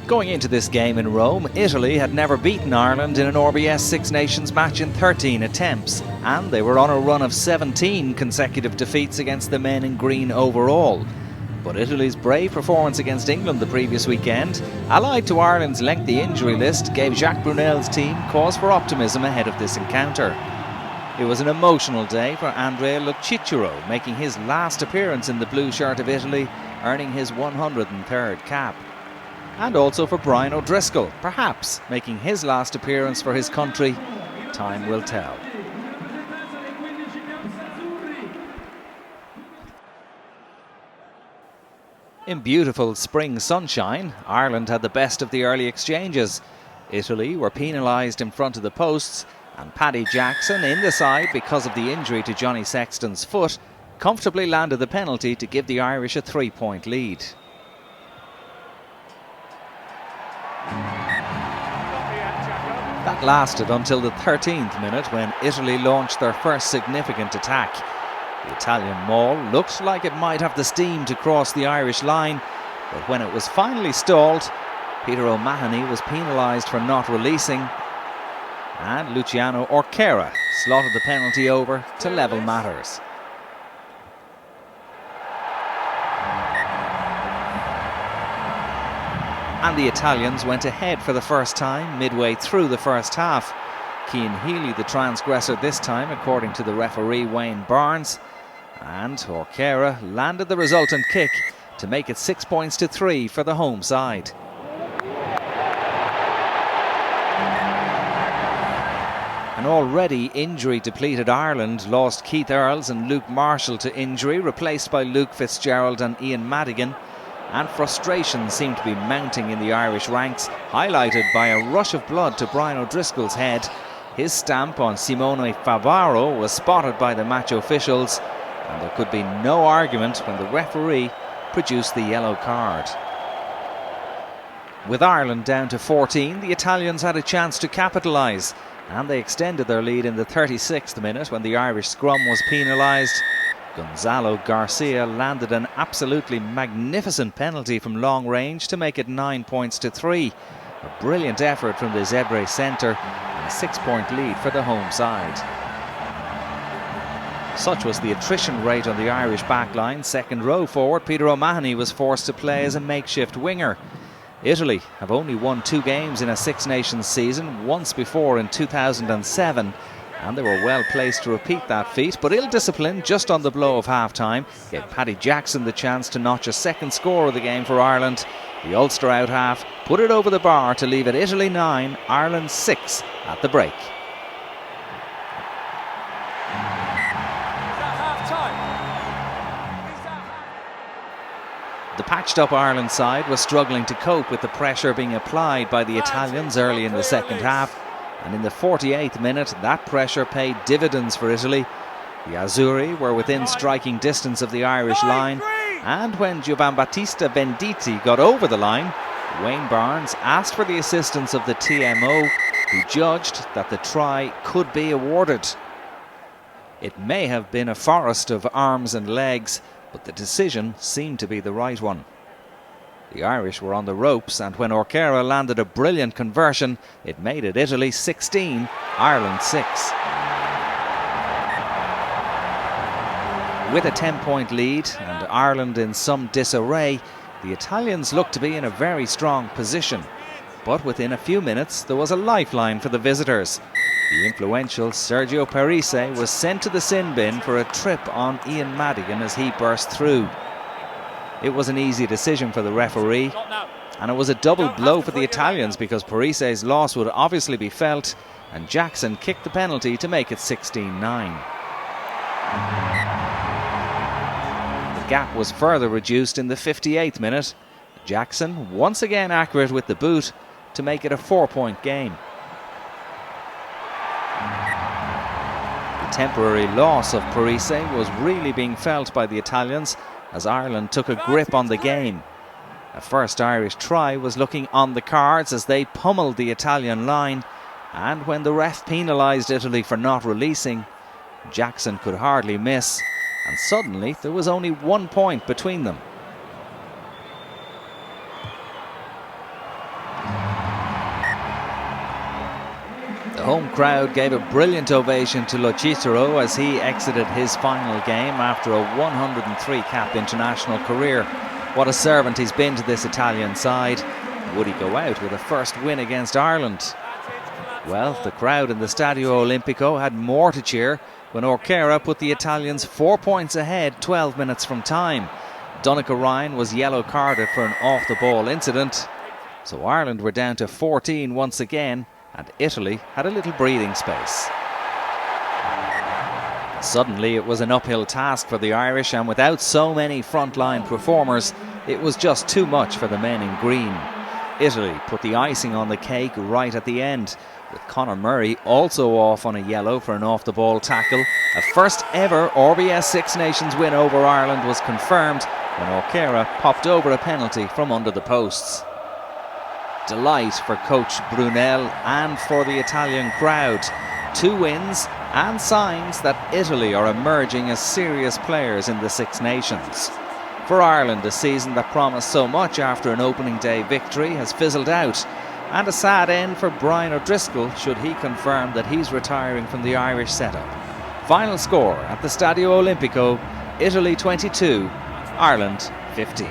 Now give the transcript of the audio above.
Going into this game in Rome, Italy had never beaten Ireland in an RBS Six Nations match in 13 attempts, and they were on a run of 17 consecutive defeats against the men in green overall. But Italy's brave performance against England the previous weekend, allied to Ireland's lengthy injury list, gave Jacques Brunel's team cause for optimism ahead of this encounter. It was an emotional day for Andrea Lo Cicero, making his last appearance in the blue shirt of Italy, earning his 103rd cap. And also for Brian O'Driscoll, perhaps making his last appearance for his country. Time will tell. In beautiful spring sunshine, Ireland had the best of the early exchanges. Italy were penalised in front of the posts, and Paddy Jackson, in the side because of the injury to Johnny Sexton's foot, comfortably landed the penalty to give the Irish a 3-point lead. That lasted until the 13th minute, when Italy launched their first significant attack. The Italian maul looked like it might have the steam to cross the Irish line, but when it was finally stalled, Peter O'Mahony was penalised for not releasing, and Luciano Orquera slotted the penalty over to level matters. And the Italians went ahead for the first time midway through the first half. Cian Healy the transgressor this time, according to the referee Wayne Barnes, and Orquera landed the resultant kick to make it 6 points to 3 for the home side. An already injury-depleted Ireland lost Keith Earls and Luke Marshall to injury, replaced by Luke Fitzgerald and Ian Madigan, and frustration seemed to be mounting in the Irish ranks, highlighted by a rush of blood to Brian O'Driscoll's head. His stamp on Simone Favaro was spotted by the match officials, and there could be no argument when the referee produced the yellow card. With Ireland down to 14, the Italians had a chance to capitalise, and they extended their lead in the 36th minute when the Irish scrum was penalised. Gonzalo Garcia landed an absolutely magnificent penalty from long range to make it 9 points to 3. A brilliant effort from the Zebre centre, and a 6-point lead for the home side. Such was the attrition rate on the Irish backline. Second row forward Peter O'Mahony was forced to play as a makeshift winger. Italy have only won 2 games in a Six Nations season, once before in 2007, and they were well placed to repeat that feat, but ill discipline just on the blow of half-time gave Paddy Jackson the chance to notch a second score of the game for Ireland. The Ulster out half put it over the bar to leave it Italy 9, Ireland 6 at the break. The patched-up Ireland side was struggling to cope with the pressure being applied by the Italians early in the second half, and in the 48th minute that pressure paid dividends for Italy. The Azzurri were within striking distance of the Irish line, and when Giovanbattista Venditti got over the line, Wayne Barnes asked for the assistance of the TMO, who judged that the try could be awarded. It may have been a forest of arms and legs, but the decision seemed to be the right one. The Irish were on the ropes, and when Orquera landed a brilliant conversion, it made it Italy 16, Ireland 6. With a 10-point lead and Ireland in some disarray, the Italians looked to be in a very strong position. But within a few minutes there was a lifeline for the visitors. The influential Sergio Parisse was sent to the sin bin for a trip on Ian Madigan as he burst through. It was an easy decision for the referee, and it was a double blow for the Italians because Parisse's loss would obviously be felt, and Jackson kicked the penalty to make it 16-9. The gap was further reduced in the 58th minute. Jackson once again accurate with the boot to make it a 4-point game. The temporary loss of Parisse was really being felt by the Italians as Ireland took a grip on the game. A first Irish try was looking on the cards as they pummeled the Italian line, and when the ref penalised Italy for not releasing, Jackson could hardly miss, and suddenly there was only 1 point between them. home crowd gave a brilliant ovation to Lo Cicero as he exited his final game after a 103-cap international career. What a servant he's been to this Italian side. Would he go out with a first win against Ireland? Well, the crowd in the Stadio Olimpico had more to cheer when Orquera put the Italians 4 points ahead 12 minutes from time. Donnacha Ryan was yellow carded for an off-the-ball incident. So Ireland were down to 14 once again, and Italy had a little breathing space. Suddenly it was an uphill task for the Irish, and without so many frontline performers, it was just too much for the men in green. Italy put the icing on the cake right at the end, with Conor Murray also off on a yellow for an off-the-ball tackle. A first ever RBS Six Nations win over Ireland was confirmed when Orquera popped over a penalty from under the posts. Delight for coach Brunel and for the Italian crowd. 2 wins and signs that Italy are emerging as serious players in the Six Nations. For Ireland, a season that promised so much after an opening day victory has fizzled out, and a sad end for Brian O'Driscoll should he confirm that he's retiring from the Irish setup. Final score at the Stadio Olimpico: Italy 22, Ireland 15.